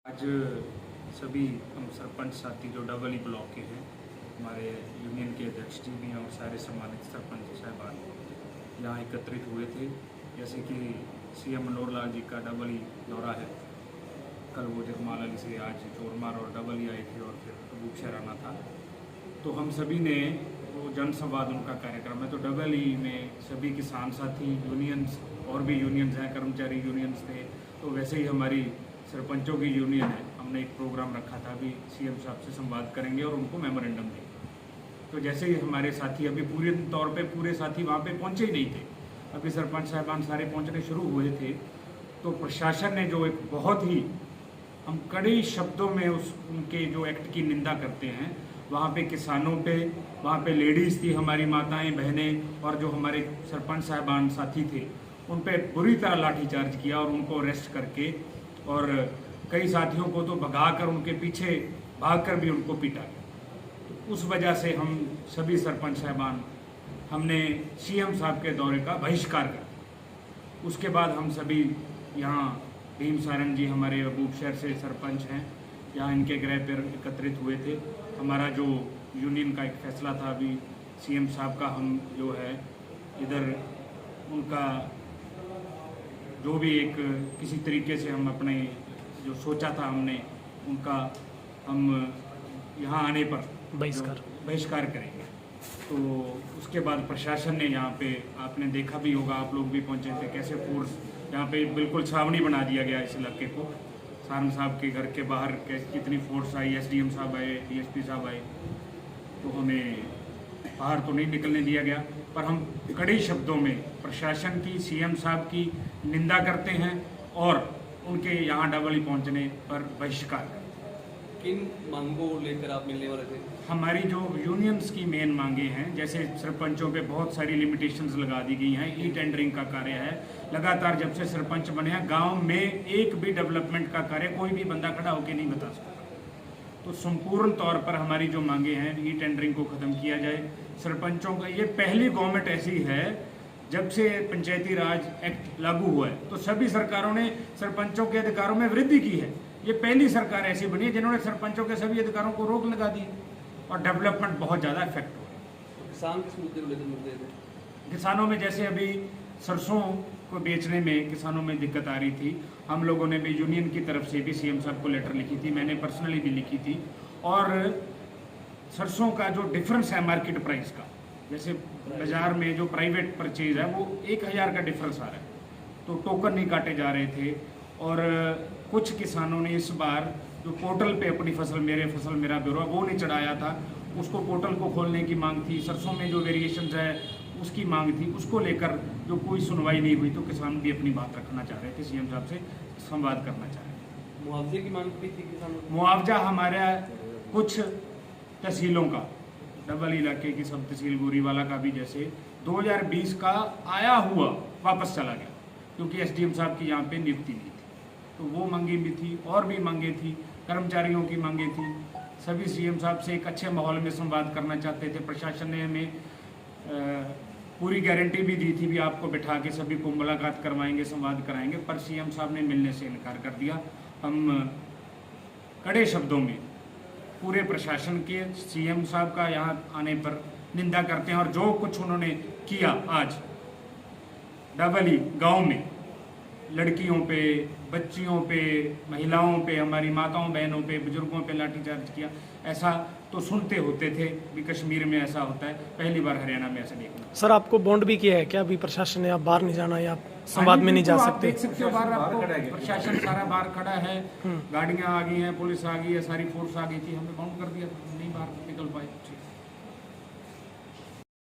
आज सभी हम सरपंच साथी जो डबल ई ब्लॉक के हैं, हमारे यूनियन के अध्यक्ष जी भी हैं और सारे सम्मानित सरपंच साहबान यहाँ एकत्रित हुए थे। जैसे कि सीएम मनोहर लाल जी का डबल ई दौरा है, कल वो जगमाला से आज चोरमार और डबल ई आए थे और फिर अबूबशहर आना था। तो हम सभी ने वो जन संवाद उनका कार्यक्रम है, तो डबल ई में सभी किसान साथी यूनियंस और भी यूनियंस हैं, कर्मचारी यूनियंस थे। तो वैसे ही हमारी सरपंचों की यूनियन है, हमने एक प्रोग्राम रखा था, अभी सीएम साहब से संवाद करेंगे और उनको मेमोरेंडम देंगे। तो जैसे ही हमारे साथी अभी पूरे तौर पे पूरे साथी वहाँ पे पहुँचे ही नहीं थे, अभी सरपंच साहबान सारे पहुँचने शुरू हुए थे, तो प्रशासन ने जो एक बहुत ही हम कड़े शब्दों में उनके जो एक्ट की निंदा करते हैं, वहाँ पे किसानों पे, वहाँ पे लेडीज़ थी, हमारी माताएं बहनें और जो हमारे सरपंच साहबान साथी थे, उन पे बुरी तरह लाठीचार्ज किया और उनको अरेस्ट करके और कई साथियों को तो भगाकर उनके पीछे भागकर भी उनको पीटा गया। तो उस वजह से हम सभी सरपंच साहबान हमने सीएम साहब के दौरे का बहिष्कार किया। उसके बाद हम सभी यहाँ भीम सारंग जी हमारे अबूबशहर से सरपंच हैं, यहाँ इनके गृह पर एकत्रित हुए थे। हमारा जो यूनियन का एक फैसला था, अभी सीएम साहब का हम जो है इधर उनका जो भी एक किसी तरीके से हम अपने जो सोचा था हमने उनका हम यहाँ आने पर बहिष्कार करेंगे। तो उसके बाद प्रशासन ने यहाँ पे आपने देखा भी होगा, आप लोग भी पहुँचे थे, कैसे फोर्स यहाँ पे बिल्कुल छावनी बना दिया गया इस इलाके को। सारंग साहब के घर के बाहर कितनी फोर्स आई, एसडीएम साहब आए, डीएसपी साहब आए, तो हमें बाहर तो नहीं निकलने दिया गया, पर हम कड़े शब्दों में प्रशासन की, सीएम साहब की निंदा करते हैं और उनके यहाँ डबल ई पहुँचने पर बहिष्कार करते हैं। किन मांगों को लेकर आप मिलने वाले थे? हमारी जो यूनियंस की मेन मांगे हैं, जैसे सरपंचों पे बहुत सारी लिमिटेशंस लगा दी गई हैं, ई टेंडरिंग का कार्य है, लगातार जब से सरपंच बने हैं गांव में एक भी डेवलपमेंट का कार्य कोई भी बंदा खड़ा होकर नहीं बता सकता। तो संपूर्ण तौर पर हमारी जो मांगे हैं, ई टेंडरिंग को ख़त्म किया जाए। सरपंचों का ये पहली गवर्नमेंट ऐसी है जब से पंचायती राज एक्ट लागू हुआ है, तो सभी सरकारों ने सरपंचों के अधिकारों में वृद्धि की है। ये पहली सरकार ऐसी बनी है जिन्होंने सरपंचों के सभी अधिकारों को रोक लगा दी और डेवलपमेंट बहुत ज़्यादा इफेक्ट हुआ। किसान किस मुद्दे को लेकर मुद्दे थे? किसानों में जैसे अभी सरसों को बेचने में किसानों में दिक्कत आ रही थी, हम लोगों ने भी यूनियन की तरफ से भी सीएम साहब को लेटर लिखी थी, मैंने पर्सनली भी लिखी थी। और सरसों का जो डिफरेंस है मार्केट प्राइस का, जैसे बाजार में जो प्राइवेट परचेज है वो 1000 का डिफरेंस आ रहा है, तो टोकन नहीं काटे जा रहे थे। और कुछ किसानों ने इस बार जो पोर्टल पे अपनी फसल मेरे फसल मेरा ब्यूरो वो नहीं चढ़ाया था, उसको पोर्टल को खोलने की मांग थी। सरसों में जो वेरिएशंस है उसकी मांग थी, उसको लेकर जो कोई सुनवाई नहीं हुई, तो किसान भी अपनी बात रखना चाह रहे थे, सीएम साहब से संवाद करना चाह रहे थे। मुआवजे की मांग भी थी किसानों की? मुआवजा हमारा कुछ तहसीलों का, डबल इलाके की सब तहसील गोरीवाला का भी जैसे 2020 का आया हुआ वापस चला गया, क्योंकि एसडीएम साहब की यहाँ पे नियुक्ति नहीं थी, तो वो मांगे भी थी और भी मांगे थी, कर्मचारियों की मांगे थी। सभी सीएम साहब से एक अच्छे माहौल में संवाद करना चाहते थे। प्रशासन ने हमें पूरी गारंटी भी दी थी भी आपको बिठा के सभी को मुलाकात करवाएंगे, संवाद कराएंगे, पर सीएम साहब ने मिलने से इनकार कर दिया। हम कड़े शब्दों में पूरे प्रशासन के, सीएम साहब का यहाँ आने पर निंदा करते हैं और जो कुछ उन्होंने किया आज डबल ई गाँव में लड़कियों पे, बच्चियों पे, महिलाओं पे, हमारी माताओं बहनों पे, बुजुर्गों पे लाठीचार्ज किया, ऐसा तो सुनते होते थे भी कश्मीर में ऐसा होता है, पहली बार हरियाणा में ऐसा देखना। सर आपको बॉन्ड भी किया है क्या अभी प्रशासन ने? आप बाहर नहीं जाना या आप संवाद में नहीं जा सकते? देख सकते हो बाहर आपको प्रशासन सारा बाहर खड़ा है, गाड़ियां आ गई हैं, पुलिस आ गई है, सारी फोर्स आ गई थी, हमने बाउंड कर दिया था, नहीं बाहर निकल पाए।